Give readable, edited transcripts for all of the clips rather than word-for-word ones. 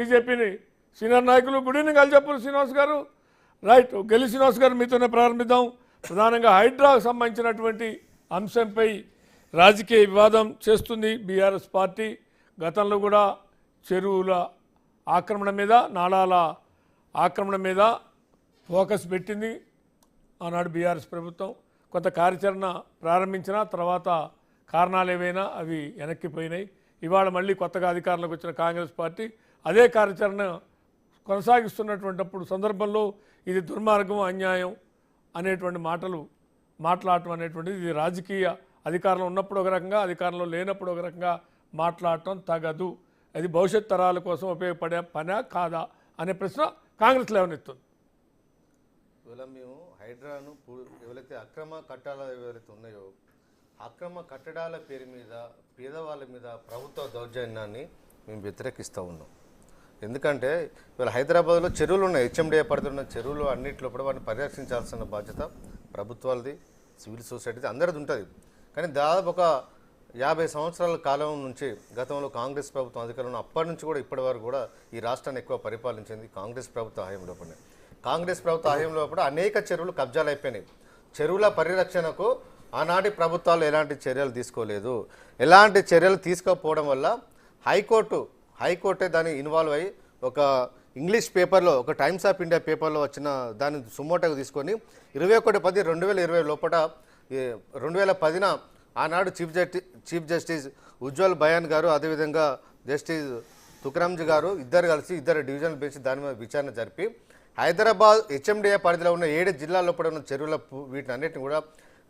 బీజేపీని సీనియర్ నాయకులు good evening Aljapur Srinivas గారు. రైట్, గెలి శ్రీనివాస్ గారు మీతోనే ప్రారంభిద్దాం. ప్రధానంగా హైడ్రాకు సంబంధించినటువంటి అంశంపై రాజకీయ వివాదం చేస్తుంది బీఆర్ఎస్ పార్టీ. గతంలో కూడా చెరువుల ఆక్రమణ మీద, నాళాల ఆక్రమణ మీద ఫోకస్ పెట్టింది ఆనాడు బీఆర్ఎస్ ప్రభుత్వం. కొంత కార్యాచరణ ప్రారంభించిన తర్వాత కారణాలు ఏవైనా అవి వెనక్కిపోయినాయి. ఇవాళ మళ్ళీ కొత్తగా అధికారంలోకి వచ్చిన కాంగ్రెస్ పార్టీ అదే కార్యాచరణ కొనసాగిస్తున్నటువంటి సందర్భంలో ఇది దుర్మార్గం, అన్యాయం అనేటువంటి మాటలు మాట్లాడటం అనేటువంటిది ఇది రాజకీయ అధికారంలో ఉన్నప్పుడు ఒక రకంగా, అధికారంలో లేనప్పుడు ఒక రకంగా మాట్లాడటం తగదు. అది భవిష్యత్ తరాల కోసం ఉపయోగపడే పనా కాదా అనే ప్రశ్న కాంగ్రెస్ లేవనెత్తుంది. ఇవాళ మేము హైడ్రాను ఎవరైతే అక్రమ కట్టాలు ఎవరైతే ఉన్నాయో అక్రమ కట్టడాల పేరు మీద పేదవాళ్ళ మీద ప్రభుత్వ దౌర్జన్యాన్ని మేము వ్యతిరేకిస్తూ ఉన్నాం. ఎందుకంటే ఇవాళ హైదరాబాద్లో చెరువులు ఉన్నాయి, హెచ్ఎండిఏ పడుతున్న చెరువులు అన్నింటిలో కూడా వాటిని పరిరక్షించాల్సిన బాధ్యత ప్రభుత్వాలది, సివిల్ సొసైటీది, అందరిది ఉంటుంది. కానీ దాదాపు ఒక 50 సంవత్సరాల కాలం నుంచి గతంలో కాంగ్రెస్ ప్రభుత్వం అధికారంలో అప్పటి నుంచి కూడా ఇప్పటి వరకు కూడా ఈ రాష్ట్రాన్ని ఎక్కువ పరిపాలించింది కాంగ్రెస్ ప్రభుత్వ హయాంలో. కాంగ్రెస్ ప్రభుత్వ హయాంలో కూడా అనేక చెరువులు కబ్జాలు అయిపోయినాయి. చెరువుల పరిరక్షణకు ఆనాటి ప్రభుత్వాలు ఎలాంటి చర్యలు తీసుకోలేదు. ఎలాంటి చర్యలు తీసుకోకపోవడం వల్ల హైకోర్టే దాన్ని ఇన్వాల్వ్ అయ్యి ఒక ఇంగ్లీష్ పేపర్లో, ఒక టైమ్స్ ఆఫ్ ఇండియా పేపర్లో వచ్చిన దాన్ని సుమోటోగా తీసుకొని 21/10/2020 లోపల 2010న ఆనాడు చీఫ్ జస్టిస్ ఉజ్వల్ బయాన్ గారు, అదేవిధంగా జస్టిస్ తుకరాంజీ గారు ఇద్దరు డివిజన్ బెంచ్ దాని మీద విచారణ జరిపి హైదరాబాద్ హెచ్ఎండిఏ పరిధిలో ఉన్న 7 జిల్లాల్లో కూడా ఉన్న చెరువుల వీటిని అన్నిటిని కూడా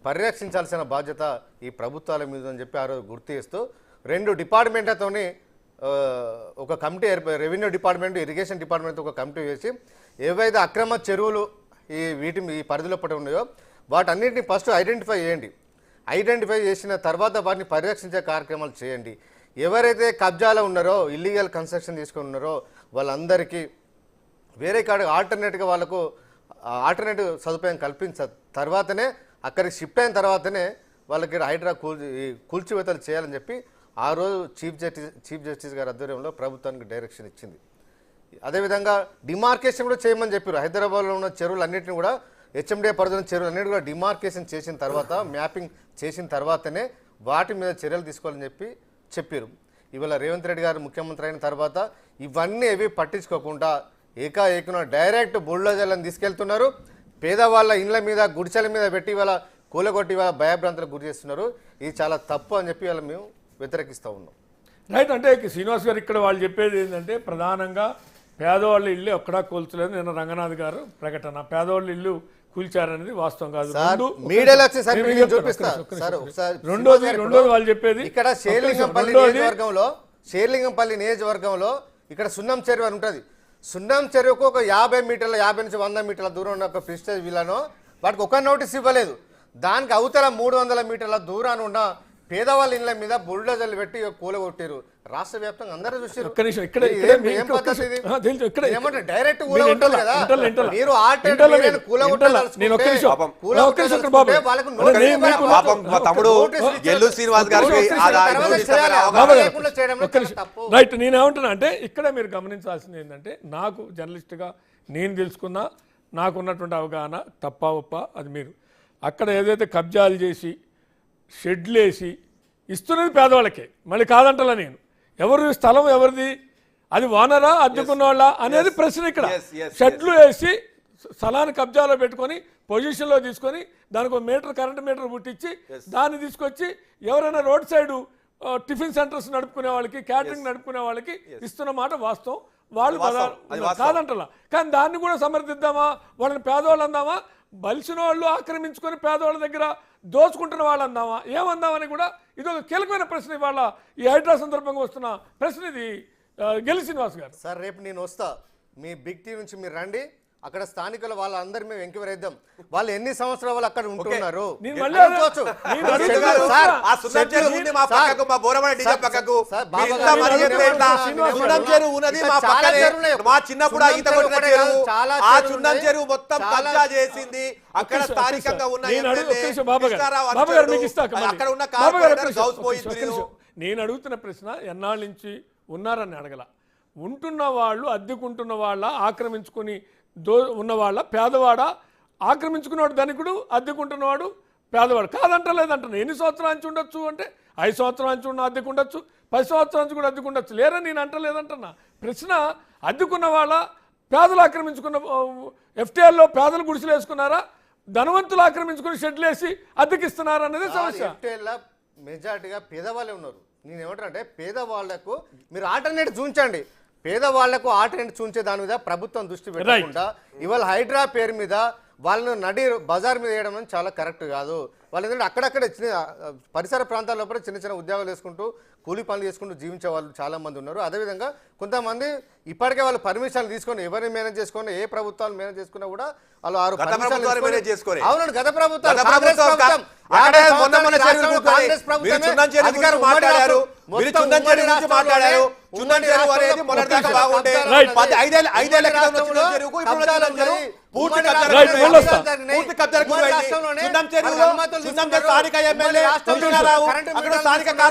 పరిరక్షించాల్సిన బాధ్యత ఈ ప్రభుత్వాల మీద అని చెప్పి ఆ రోజు గుర్తు చేస్తూ 2 డిపార్ట్మెంట్లతోని ఒక కమిటీ రెవెన్యూ డిపార్ట్మెంట్, ఇరిగేషన్ డిపార్ట్మెంట్తో ఒక కమిటీ వేసి ఏవైతే అక్రమ చెరువులు ఈ పరిధిలో పడి ఉన్నాయో వాటన్నింటినీ ఫస్ట్ ఐడెంటిఫై చేసిన తర్వాత వాటిని పరిరక్షించే కార్యక్రమాలు చేయండి. ఎవరైతే కబ్జాలో ఉన్నారో, ఇల్లీగల్ కన్స్ట్రక్షన్ తీసుకుని ఉన్నారో వాళ్ళందరికీ వేరే కాడ ఆల్టర్నేట్గా వాళ్ళకు ఆల్టర్నేటివ్ సదుపాయం కల్పించ తర్వాతనే అక్కడికి షిఫ్ట్ అయిన తర్వాతనే వాళ్ళకి హైడ్రా కూల్చివేతలు చేయాలని చెప్పి ఆ రోజు చీఫ్ జస్టిస్ గారి ఆధ్వర్యంలో ప్రభుత్వానికి డైరెక్షన్ ఇచ్చింది. అదేవిధంగా డిమార్కేషన్ కూడా చేయమని చెప్పారు. హైదరాబాద్లో ఉన్న చెరువులన్నింటినీ కూడా హెచ్ఎండిఏ పరిధిలో చెరువులన్నింటినీ కూడా డిమార్కేషన్ చేసిన తర్వాత, మ్యాపింగ్ చేసిన తర్వాతనే వాటి మీద చర్యలు తీసుకోవాలని చెప్పారు. ఇవాళ రేవంత్ రెడ్డి గారు ముఖ్యమంత్రి అయిన తర్వాత ఇవన్నీ ఏవి పట్టించుకోకుండా ఏకాఏకన డైరెక్ట్ బుల్డోజర్లను తీసుకెళ్తున్నారు. పేదవాళ్ళ ఇండ్ల మీద, గుడిసెల మీద పెట్టి ఇవాళ కూలగొట్టి ఇవాళ భయభ్రాంతులకు గురి చేస్తున్నారు. ఇది చాలా తప్పు అని చెప్పి ఇవాళ మేము వ్యతిరేకిస్తూ ఉన్నాం. రైట్, అంటే శ్రీనివాస్ గారు ఇక్కడ వాళ్ళు చెప్పేది ఏంటంటే ప్రధానంగా పేదవాళ్ళ ఇల్లు ఎక్కడా కూల్చలేదు. నిన్న రంగనాథ్ గారు ప్రకటన, పేదవాళ్ళ ఇల్లు కూల్చారనేది వాస్తవం కాదు. రెండోది వాళ్ళు చెప్పేది ఇక్కడ షేర్లింగంపల్లి నియోజకవర్గంలో ఇక్కడ సున్నం చెరువు అని ఉంటుంది. సున్నం చెరువుకు ఒక 50 మీటర్ల 50 నుంచి 100 మీటర్ల దూరం ఉన్న ఒక ప్రిస్టేజ్ విలానో వాటికి ఒక నోటీస్ ఇవ్వలేదు. దానికి అవతల 300 మీటర్ల దూరాన్ని ఉన్న పేదవాళ్ళ ఇళ్ళ మీద బుల్డోజర్లు పెట్టి కూలగొట్టారు. రాష్ట్ర వ్యాప్తంగా అందరూ చూసారు. డైరెక్ట్ రైట్, నేనేమంటున్నా అంటే ఇక్కడ మీరు గమనించాల్సింది ఏంటంటే, నాకు జర్నలిస్ట్గా నేను తెలుసుకున్నా, నాకున్నటువంటి అవగాహన తప్ప ఒప్ప అది మీరు అక్కడ ఏదైతే కబ్జాలు చేసి షెడ్లు వేసి ఇస్తున్నది పేదవాళ్ళకే, మళ్ళీ కాదంటలా నేను. ఎవరు స్థలం ఎవరిది, అది ఓనరా అద్దెకున్న వాళ్ళ అనేది ప్రశ్న. ఇక్కడ షెడ్లు వేసి స్థలాన్ని కబ్జాలో పెట్టుకొని పొజిషన్లో తీసుకొని దానికి ఒక కరెంట్ మీటర్ పుట్టించి దాన్ని తీసుకొచ్చి ఎవరైనా రోడ్ సైడు టిఫిన్ సెంటర్స్ నడుపుకునే వాళ్ళకి, క్యాటరింగ్ నడుపుకునే వాళ్ళకి ఇస్తున్న మాట వాస్తవం. వాళ్ళు కాదంటలా. కానీ దాన్ని కూడా సమర్థిద్దామా, వాళ్ళని పేదవాళ్ళు అందామా, బలిసిన వాళ్ళు ఆక్రమించుకొని పేదవాళ్ళ దగ్గర దోచుకుంటున్న వాళ్ళు అందామా, ఏమందామని కూడా ఇది ఒక కీలకమైన ప్రశ్న. ఇవాళ ఈ హైడ్రా సందర్భంగా వస్తున్న ప్రశ్న ఇది. గెలి శ్రీనివాస్ గారు సార్, రేపు నేను వస్తా, మీ బిగ్ టీ నుంచి మీరు రండి, అక్కడ స్థానికుల వాళ్ళందరూ మేము ఎంక్వైరీ చేద్దాం. వాళ్ళు ఎన్ని సంవత్సరాలు వాళ్ళు అక్కడ ఉంటున్నారు. నేను అడుగుతున్న ప్రశ్న ఎన్నాళ్ళ నుంచి ఉన్నారని అడగల. ఉంటున్న వాళ్ళు అద్దెకుంటున్న వాళ్ళ ఆక్రమించుకుని ఉన్నవాళ్ళ పేదవాడ ఆక్రమించుకున్నవాడు ధనికుడు అద్దెకుంటున్నవాడు పేదవాడు కాదంటలేదంటున్నా. ఎన్ని సంవత్సరాల నుంచి ఉండొచ్చు అంటే 5 సంవత్సరాల నుంచి ఉన్న అద్దెకు ఉండొచ్చు, 10 సంవత్సరాల నుంచి కూడా అద్దెకు ఉండొచ్చు. లేరని నేను అంటలేదంటున్నా. ప్రశ్న అద్దెకున్న వాళ్ళ పేదలు ఆక్రమించుకున్న ఎఫ్టీఆర్లో పేదలు గుడిసెలు వేసుకున్నారా, ధనవంతులు ఆక్రమించుకుని షెడ్లు వేసి అద్దెకిస్తున్నారా అనేది సమస్య. ఎఫ్టీఆర్లో మెజార్టీగా పేదవాళ్ళే ఉన్నారు. నేను ఏమంటానంటే పేదవాళ్లకు మీరు ఆల్టర్నేట్ చూంచండి. పేదవాళ్లకు ఆల్టర్నేట్ చూంచే దాని మీద ప్రభుత్వం దృష్టి పెట్టకుండా ఇవాళ హైడ్రా పేరు మీద వాళ్ళను నడి బజార్ మీద వేయడం చాలా కరెక్ట్ కాదు. వాళ్ళు ఏంటంటే అక్కడక్కడ పరిసర ప్రాంతాల్లో కూడా చిన్న చిన్న ఉద్యోగాలు వేసుకుంటూ కూలీ పనులు చేసుకుంటూ జీవించే వాళ్ళు చాలా మంది ఉన్నారు. అదేవిధంగా కొంతమంది ఇప్పటికే వాళ్ళు పర్మిషన్లు తీసుకొని ఎవరిని మేనేజ్ చేసుకుని ఏ ప్రభుత్వాలు మేనేజ్ చేసుకున్నా కూడా వాళ్ళు అవునండి గత ప్రభుత్వం